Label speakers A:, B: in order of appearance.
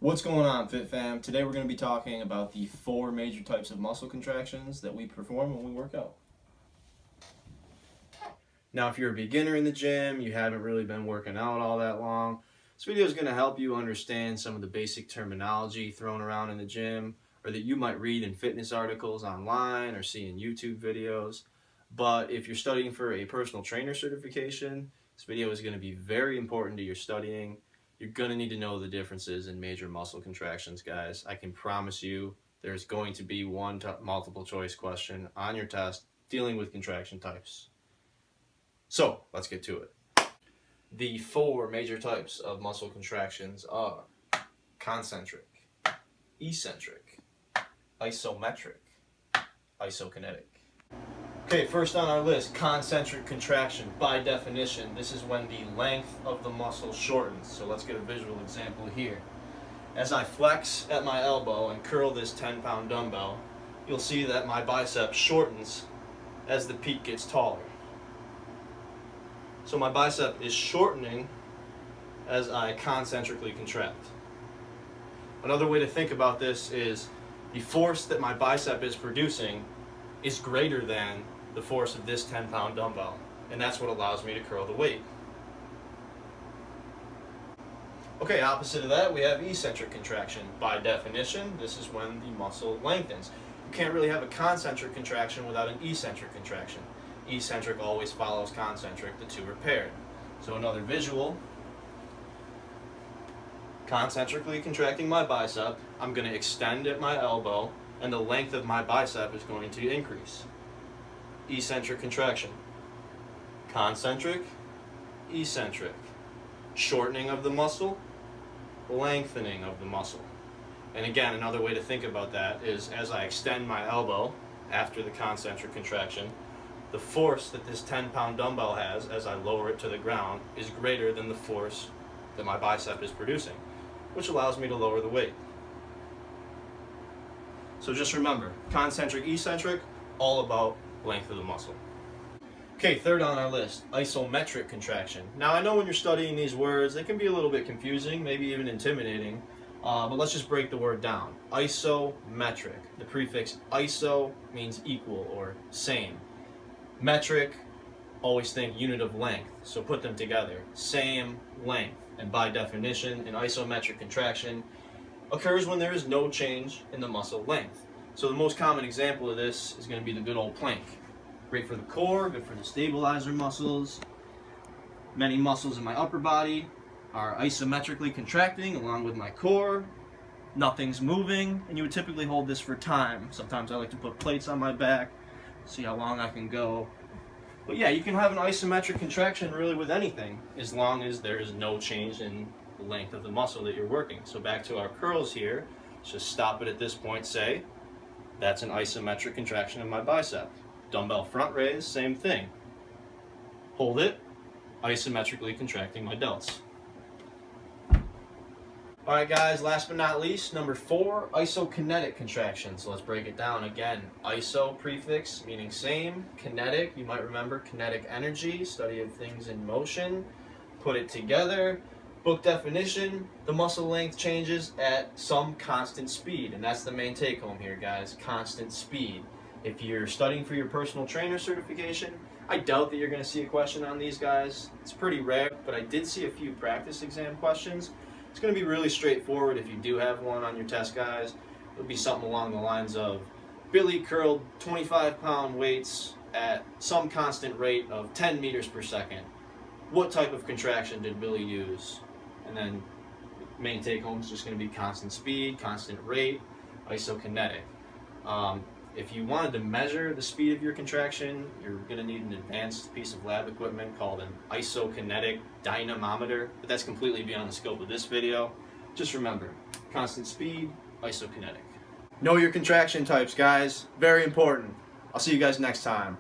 A: What's going on, Fit Fam? Today we're going to be talking about the 4 major types of muscle contractions that we perform when we work out. Now, if you're a beginner in the gym, you haven't really been working out all that long, this video is going to help you understand some of the basic terminology thrown around in the gym or that you might read in fitness articles online or see in YouTube videos. But if you're studying for a personal trainer certification, this video is going to be very important to your studying. You're going to need to know the differences in major muscle contractions, guys. I can promise you there's going to be one multiple choice question on your test dealing with contraction types. So, let's get to it. The 4 major types of muscle contractions are concentric, eccentric, isometric, isokinetic. Okay, first on our list, concentric contraction. By definition, this is when the length of the muscle shortens. So let's get a visual example here. As I flex at my elbow and curl this 10-pound dumbbell, you'll see that my bicep shortens as the peak gets taller. So my bicep is shortening as I concentrically contract. Another way to think about this is the force that my bicep is producing is greater than the force of this 10-pound dumbbell, and that's what allows me to curl the weight. Okay, opposite of that, we have eccentric contraction. By definition, this is when the muscle lengthens. You can't really have a concentric contraction without an eccentric contraction. Eccentric always follows concentric, the two are paired. So another visual, concentrically contracting my bicep, I'm going to extend at my elbow, and the length of my bicep is going to increase. Eccentric contraction. Concentric, eccentric. Shortening of the muscle, lengthening of the muscle. And again, another way to think about that is as I extend my elbow after the concentric contraction, the force that this 10-pound dumbbell has as I lower it to the ground is greater than the force that my bicep is producing, which allows me to lower the weight. So just remember, concentric, eccentric, all about length of the muscle. Okay, third on our list, isometric contraction. Now I know when you're studying these words, they can be a little bit confusing, maybe even intimidating, but let's just break the word down. Isometric, the prefix iso means equal or same. Metric, always think unit of length, so put them together, same length. And by definition, an isometric contraction occurs when there is no change in the muscle length. So the most common example of this is going to be the good old plank. Great for the core, good for the stabilizer muscles. Many muscles in my upper body are isometrically contracting along with my core. Nothing's moving, and you would typically hold this for time. Sometimes I like to put plates on my back, see how long I can go. But yeah, you can have an isometric contraction really with anything, as long as there is no change in the length of the muscle that you're working. So back to our curls here, let's just stop it at this point, say, that's an isometric contraction of my bicep. Dumbbell front raise, same thing. Hold it, isometrically contracting my delts. Alright guys, last but not least, number 4, isokinetic contractions. So let's break it down again. Iso prefix meaning same, kinetic, you might remember kinetic energy, study of things in motion. Put it together. Book definition, the muscle length changes at some constant speed, and that's the main take home here, guys, constant speed. If you're studying for your personal trainer certification, I doubt that you're going to see a question on these guys. It's pretty rare, but I did see a few practice exam questions. It's going to be really straightforward if you do have one on your test, guys. It'll be something along the lines of, Billy curled 25-pound weights at some constant rate of 10 meters per second. What type of contraction did Billy use? And then main take home is just going to be constant speed, constant rate, isokinetic. If you wanted to measure the speed of your contraction, you're going to need an advanced piece of lab equipment called an isokinetic dynamometer, but that's completely beyond the scope of this video. Just remember, constant speed, isokinetic. Know your contraction types, guys. Very important. I'll see you guys next time.